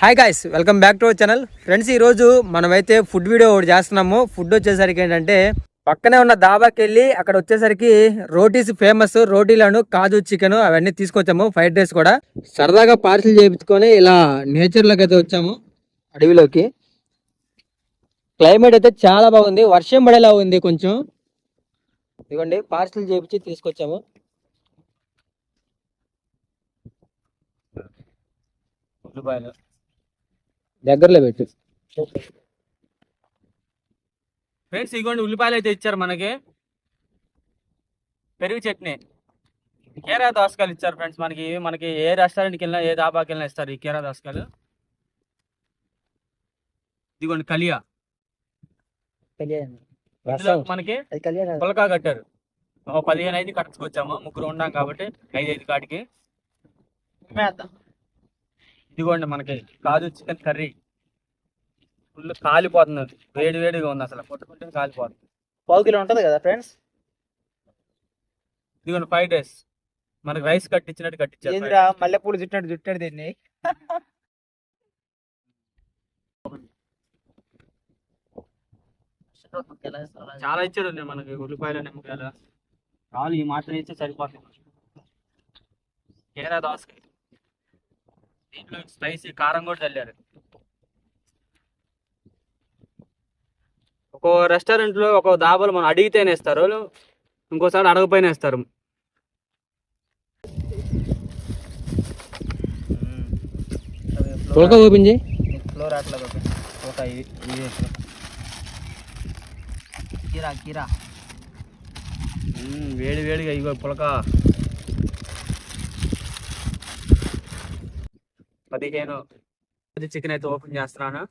Hi guys, welcome back to our channel. Friends, ఈరోజు మనమైతే food video ఒకటి చేస్తున్నాము. ఫుడ్ వచ్చేసరికి ఏంటంటే పక్కనే ఉన్న దాబాకి వెళ్ళి అక్కడ వచ్చేసరికి రోటీస్ ఫేమస్, రోటీలను కాజు చికెన్ అవన్నీ తీసుకొచ్చాము. ఫ్రైడ్ రైస్ కూడా సరదాగా పార్సిల్ చేయించుకొని ఇలా నేచర్లోకి అయితే వచ్చాము, అడవిలోకి. క్లైమేట్ అయితే చాలా బాగుంది, వర్షం పడేలా ఉంది కొంచెం. ఇదిగోండి, పార్సిల్ చేయించి తీసుకొచ్చాము. దగ్గరలో పెట్టు ఫ్రెండ్స్. ఇగోండి, ఉల్లిపాయలు అయితే ఇచ్చారు మనకి. పెరుగు చట్నీ, కీరా దోసకాయలు ఇచ్చారు ఫ్రెండ్స్. మనకి ఏ రెస్టారెంట్కి వెళ్ళినా, ఏ దాబాకి వెళ్ళినా ఇస్తారు ఈ కీరా దోసకాయలు. ఇదిగోండి కలియా, మనకి పులకా కట్టారు. 15 అయితే కట్టుకొచ్చాము, ముగ్గురు ఉన్నాం కాబట్టి 5 కాటికి. ఇదిగోండి మనకి కాజు చికెన్ కర్రీ. ఫుల్ కాలిపోతుంది, వేడి వేడిగా ఉంది, అసలు కొట్టుకుంటే కాలిపోతుంది. 1/2 కిలో ఉంటుంది కదా ఫ్రెండ్స్. ఇదిగోండి ఫ్రైడ్ రైస్, మనకి రైస్ కట్టించినట్టు కట్టించారు. మల్లెపూలు చుట్టాడు దీన్ని. చాలా ఇచ్చాడు మనకి, ఉల్లిపాయలు నిమ్మకాయలు కావాలి. ఈ మాత్రం ఇస్తే సరిపోతుంది. కేరా దోసకాయ, దీంట్లో స్పైసీ కారం కూడా చల్లారు. ఒక్కో రెస్టారెంట్లో ఒక్కో దాబాలు మనం అడిగితేనే ఇస్తారు, ఇంకోసారి అడగపోయినా ఇస్తారు. పులక ఓపెన్ చేయి. ఫ్లోర్ అట్లా కీరా వేడి వేడిగా ఇగో పులక. 15 చికెన్ అయితే ఓపెన్ చేస్తున్నాను.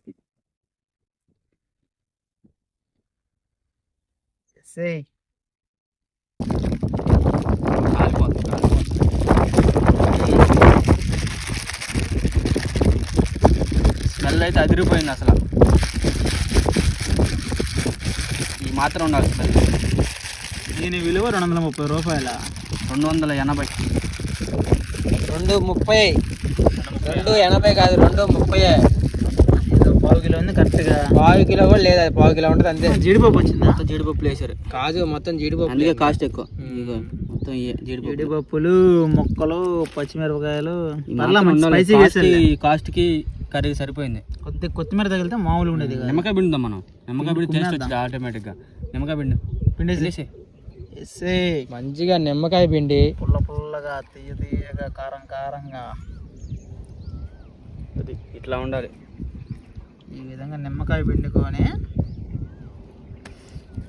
స్మెల్ అయితే అదిరిపోయింది అసలు. ఈ మాత్రం ఉండాలి స్మెల్. దీని విలువ 230 రూపాయల. 280. 230. 280 కాదు, 230. 1/2 కిలో ఉంది కరెక్ట్గా. 1/2 కిలో కూడా లేదు, అది 1/2 కిలో ఉంటుంది అంతే. జీడిపప్పు వచ్చిందా? జీడిపప్పు వేసారు. కాజు మొత్తం జీడిపప్పు, అందుకే కాస్ట్ ఎక్కువ. మొత్తం జీడిపప్పులు, మొక్కలు, పచ్చిమిరపకాయలు. కాస్ట్ కి కర్రీ సరిపోయింది. కొత్తిమీర తగిలితే మామూలు ఉండేది. నిమ్మకాయ పిండుదాం మనం. నిమ్మకాయ పిండి టేస్ట్ వచ్చింది ఆటోమేటిక్ గా. నిమ్మకాయ పిండేసి మంచిగా నిమ్మకాయ పిండి పుల్లగా, తీయగా, కారంగా అది ఇట్లా ఉండాలి. ఈ విధంగా నిమ్మకాయ పిండుకొని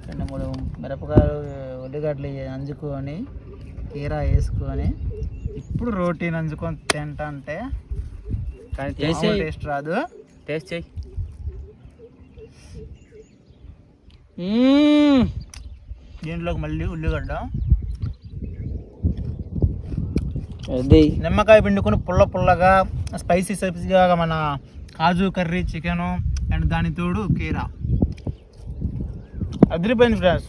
2-3 మిరపకాయలు, ఉల్లిగడ్డలు నంచుకొని, కీరా వేసుకొని, ఇప్పుడు రోటీ నంచుకొని తింటే టేస్ట్ రాదు. టేస్ట్ చేయి. దీంట్లోకి మళ్ళీ ఉల్లిగడ్డ, నిమ్మకాయ పిండుకొని పుల్లగా స్పైసీగా మన కాజు కర్రీ చికెను అండ్ దాని తోడు కీరా. అదిరిపోయింది ఫ్రెండ్స్.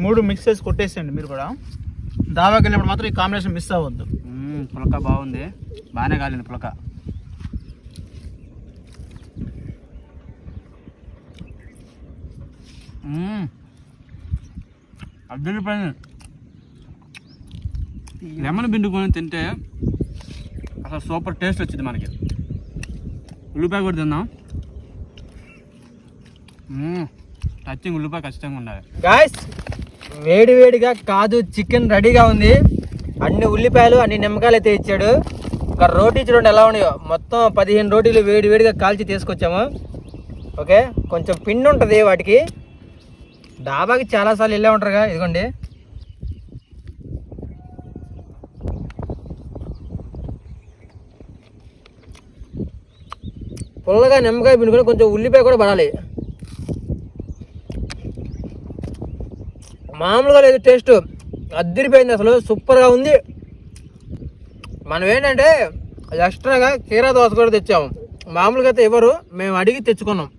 3 మిక్స్ చేసి కొట్టేసేయండి మీరు కూడా. దాబాకి వెళ్ళినప్పుడు మాత్రం ఈ కాంబినేషన్ మిస్ అవ్వద్దు. పులక బాగుంది, బాగానే కాలింది పులక. అదిరిపోయింది. లెమన్ పిండుకొని తింటే అసలు సూపర్ టేస్ట్ వచ్చింది మనకి. ఉల్లిపాయ కూడా తిన్నాం. టచింగ్ ఉల్లిపాయ ఖచ్చితంగా ఉండాలి. గాయ్స్, వేడిగా కాజు చికెన్ రెడీగా ఉంది. అన్ని ఉల్లిపాయలు, అన్ని నిమ్మకాయలు అయితే ఇచ్చాడు. ఒక రోటీ చూడండి ఎలా ఉన్నాయో. మొత్తం 15 రోటీలు వేడిగా కాల్చి తీసుకొచ్చాము. ఓకే, కొంచెం పిండి ఉంటుంది వాటికి. డాబాకి చాలాసార్లు వెళ్ళే ఉంటారుగా. ఇదిగోండి, పుల్లగా నిమ్మకాయ పిండుకొని కొంచెం ఉల్లిపాయ కూడా పడాలి. మామూలుగా లేదు, టేస్ట్ అద్దరిపోయింది అసలు, సూపర్గా ఉంది. మనం ఏంటంటే ఎక్స్ట్రాగా కీరా దోశ కూడా తెచ్చాము. మామూలుగా అయితే ఎవరు, మేము అడిగి తెచ్చుకున్నాం.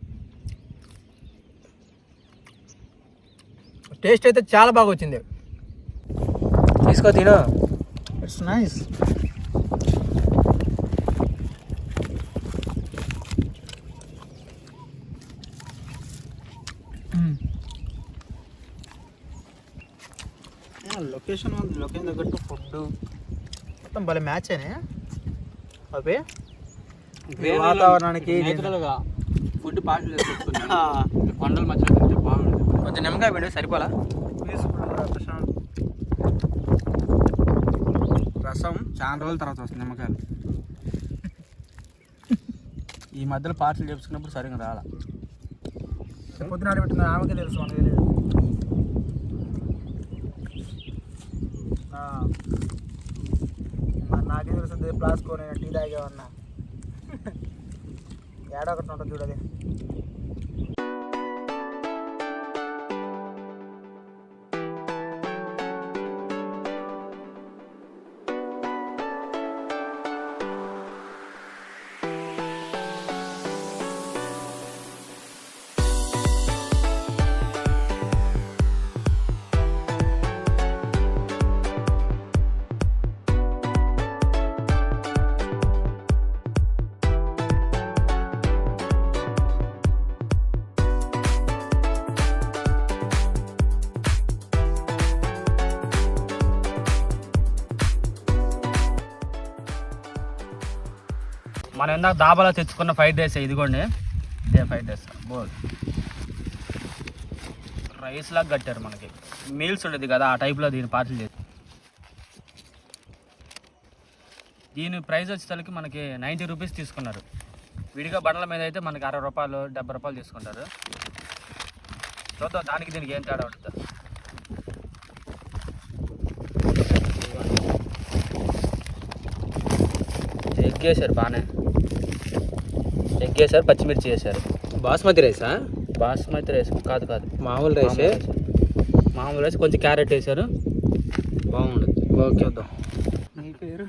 టేస్ట్ అయితే చాలా బాగా వచ్చింది. తీసుకో, తిను. It's nice. లొకేషన్ ఉంది, లొకేషన్ తగ్గట్టు ఫుడ్ మొత్తం భలే మ్యాచ్ అయినా అవి వాతావరణానికి ఫుడ్ పార్సల్ చేసుకొని కొండల మధ్యలో తింటే బాగుంటుంది. కొంచెం నిమ్మకాయ పిండి సరిపోలా. రసం చాలా రోజుల తర్వాత వస్తుంది నిమ్మకాయలు. ఈ మధ్యలో పార్సల్ చేసుకున్నప్పుడు సరిగ్గా రాలా. పొద్దున ఆడబెట్టింది ఆమెకే తెలుసు, మనకి తెలియదు. నాకే తెలుస్తుంది ప్లాస్కో, నేను టీ తాగేవన్నా ఏడో ఒకటి ఉంటుంది చూడది. మనం ఇందాక దాబాలో తెచ్చుకున్న ఫ్రైడ్ రైస్ ఇదిగోండి, ఇదే ఫ్రైడ్ రైస్. బోల్ రైస్ లాగా కట్టారు. మనకి మీల్స్ ఉండేది కదా ఆ టైప్లో దీన్ని పార్సల్ చేసి. దీని ప్రైస్ వచ్చేసరికి మనకి 90 రూపీస్ తీసుకున్నారు. విడిగా బండల మీద అయితే మనకి 60 రూపాయలు 70 రూపాయలు తీసుకుంటారు. చూద్దాం దానికి దీనికి ఏం తేడా ఉంటుంది. ఎగ్ వేసారు, బాగానే ఎగ్ వేసారు, పచ్చిమిర్చి వేసారు. బాస్మతి రైసా? బాస్మతి రైస్ కాదు కాదు, మామూలు రైసే. మామూలు రైస్ కొంచెం క్యారెట్ వేసారు, బాగుండదు. ఓకే, చూద్దాం. నీ పేరు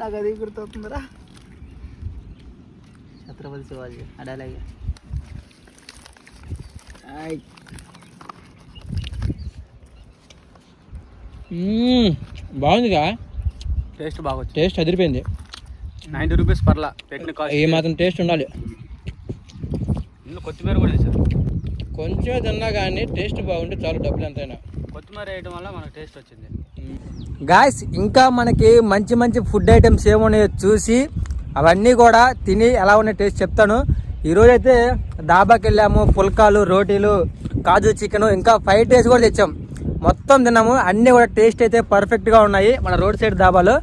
నాకు అది గుర్తవుతుందిరా, ఛత్రపతి శివాజీ అడాలయ్య. బాగుందిగా, టేస్ట్ బాగా వచ్చింది. టేస్ట్ అదిరిపోయింది. 90 రూపీస్ పర్లా, పెట్టిన కాస్ట్. ఏ మాత్రం టేస్ట్ ఉండాలి. ఇందులో కొత్తిమీర కూడా వేసారు. కొంచెం తిన్నా కానీ టేస్ట్ బాగుంటే చాలు, డబ్బులు ఎంతైనా. కొత్తిమీర వేయడం వల్ల మనకు టేస్ట్ వచ్చింది. గాయస్, ఇంకా మనకి మంచి మంచి ఫుడ్ ఐటమ్స్ ఏమున్నాయో చూసి అవన్నీ కూడా తిని ఎలా ఉన్నాయో టేస్ట్ చెప్తాను. ఈరోజు అయితే దాబాకి వెళ్ళాము, పుల్కాలు, రోటీలు, కాజు చికెన్, ఇంకా ఫ్రైడ్ రైస్ కూడా తెచ్చాం. మొత్తం తిన్నాము, అన్నీ కూడా టేస్ట్ అయితే పర్ఫెక్ట్గా ఉన్నాయి మన రోడ్ సైడ్ దాబాలో.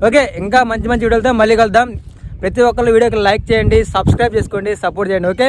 ఓకే, ఇంకా మంచి మంచి వీడియోలతో మళ్ళీ కలుద్దాం. ప్రతి ఒక్కళ్ళు వీడియోకి లైక్ చేయండి, సబ్స్క్రైబ్ చేసుకోండి, సపోర్ట్ చేయండి. ఓకే.